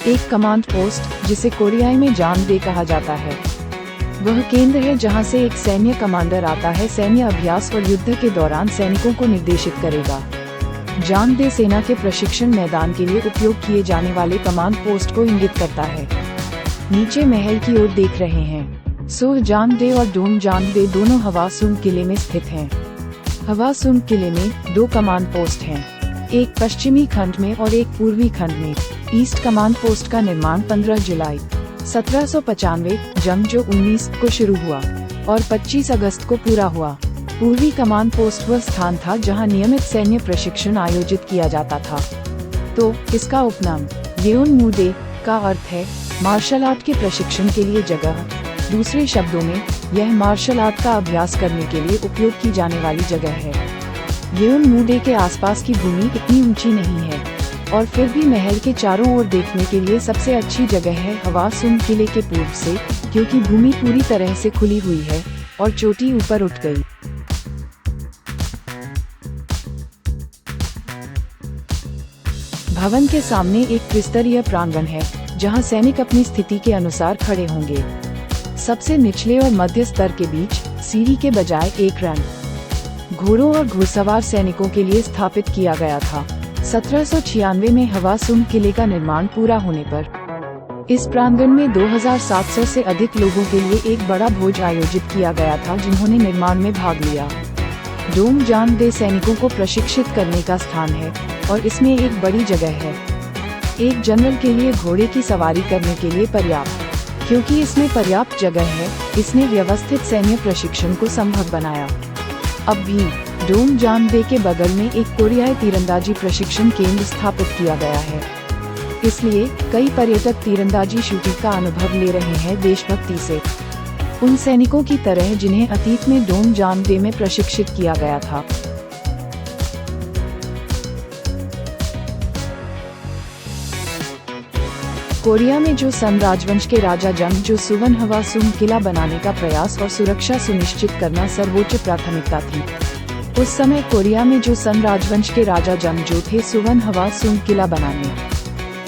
एक command post, जिसे कोरियाई में जानडे कहा जाता है, वह केंद्र है जहां से एक सैन्य कमांडर आता है, सैन्य अभ्यास और युद्ध के दौरान सैनिकों को निर्देशित करेगा। जानडे सेना के प्रशिक्षण मैदान के लिए उपयोग किए जाने वाले कमांड पोस्ट को इंगित करता है। नीचे महल की ओर देख रहे हैं। सोह जानडे और डोम जानडे दोनों हवासुंग किले में स्थित हैं। हवासुंग किले में 2 कमांड पोस्ट हैं, एक पश्चिमी खंड में और एक पूर्वी खंड में। ईस्ट कमांड पोस्ट का निर्माण 15 जुलाई 1795 जंग 19 को शुरू हुआ और 25 अगस्त को पूरा हुआ। पूर्वी कमांड पोस्ट वह स्थान था जहां नियमित सैन्य प्रशिक्षण आयोजित किया जाता था। तो इसका उपनाम येओनमुडे का अर्थ है मार्शल आर्ट के प्रशिक्षण के लिए जगह। दूसरे शब्दों में, यह मार्शल आर्ट का अभ्यास करने के लिए उपयोग की जाने वाली जगह है। येओनमुडे के आसपास की भूमि इतनी ऊंची नहीं है और फिर भी महल के चारों ओर देखने के लिए सबसे अच्छी जगह है हवासुंग किले के पूर्व से, क्योंकि भूमि पूरी तरह से खुली हुई है और चोटी ऊपर उठ गई। भवन के सामने एक त्रिस्तरीय प्रांगण है जहां सैनिक अपनी स्थिति के अनुसार खड़े होंगे। सबसे निचले और मध्य स्तर के बीच सीढ़ी के बजाय एक रन घोड़ों और घुड़सवार सैनिकों के लिए स्थापित किया गया था। 1796 में हवासुंग किले का निर्माण पूरा होने पर इस प्रांगण में 2700 से अधिक लोगों के लिए एक बड़ा भोज आयोजित किया गया था, जिन्होंने निर्माण में भाग लिया। डोम जानडे सैनिकों को प्रशिक्षित करने का स्थान है और इसमें एक बड़ी जगह है, एक जनरल के लिए घोड़े की सवारी करने के लिए पर्याप्त। क्योंकि इसमें पर्याप्त जगह है, इसने व्यवस्थित सैन्य प्रशिक्षण को संभव बनाया। अब भी डोम जानडे के बगल में एक कोरियाई तीरंदाजी प्रशिक्षण केंद्र स्थापित किया गया है, इसलिए कई पर्यटक तीरंदाजी शूटिंग का अनुभव ले रहे हैं देशभक्ति से, उन सैनिकों की तरह जिन्हें अतीत में डोम जानडे में प्रशिक्षित किया गया था। कोरिया में जो सन राजवंश के राजा जंग जो सुवन हवासुंग किला बनाने का प्रयास और सुरक्षा सुनिश्चित करना सर्वोच्च प्राथमिकता थी। उस समय कोरिया में जो सन राजवंश के राजा जंग जो थे सुवन हवासुंग किला बनाने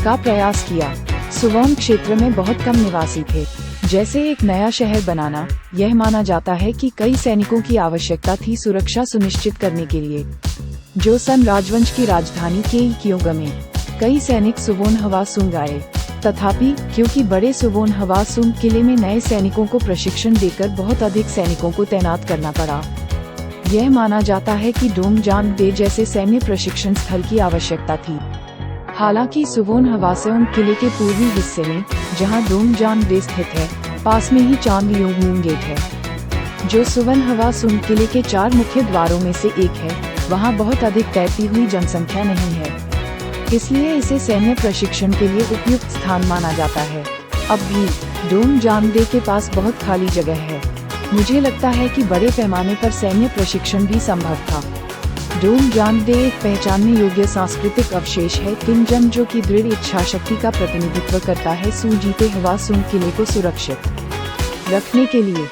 का प्रयास किया। सुवोन क्षेत्र में बहुत कम निवासी थे, जैसे एक नया शहर बनाना। यह माना जाता है कि कई सैनिकों की आवश्यकता थी सुरक्षा सुनिश्चित करने के लिए। जो सन राजवंश की राजधानी केइक्योंग में कई सैनिक सुवोन हवासुंग आए। तथापि क्योंकि बड़े सुवोन हवासुंग किले में नए सैनिकों को प्रशिक्षण देकर बहुत अधिक सैनिकों को तैनात करना पड़ा, यह माना जाता है कि डोम जानडे जैसे सैन्य प्रशिक्षण स्थल की आवश्यकता थी। हालांकि सुवोन हवासुंग किले के पूर्वी हिस्से में, जहां डोम जानडे स्थित है, पास में ही चांगलियोंगमुंग गेट है, जो सुवन हवासुंग किले के 4 मुख्य द्वारों में से एक है। वहां बहुत अधिक तैरती हुई जनसंख्या नहीं है, इसलिए इसे सैन्य प्रशिक्षण के लिए उपयुक्त स्थान माना जाता है। अब भी डोम जानडे के पास बहुत खाली जगह है। मुझे लगता है कि बड़े पैमाने पर सैन्य प्रशिक्षण भी संभव था। डोम जानडे एक पहचानने योग्य सांस्कृतिक अवशेष है, किमजम जो की दृढ़ इच्छा शक्ति का प्रतिनिधित्व करता है सू जीते हवासुंग किले को सुरक्षित रखने के लिए।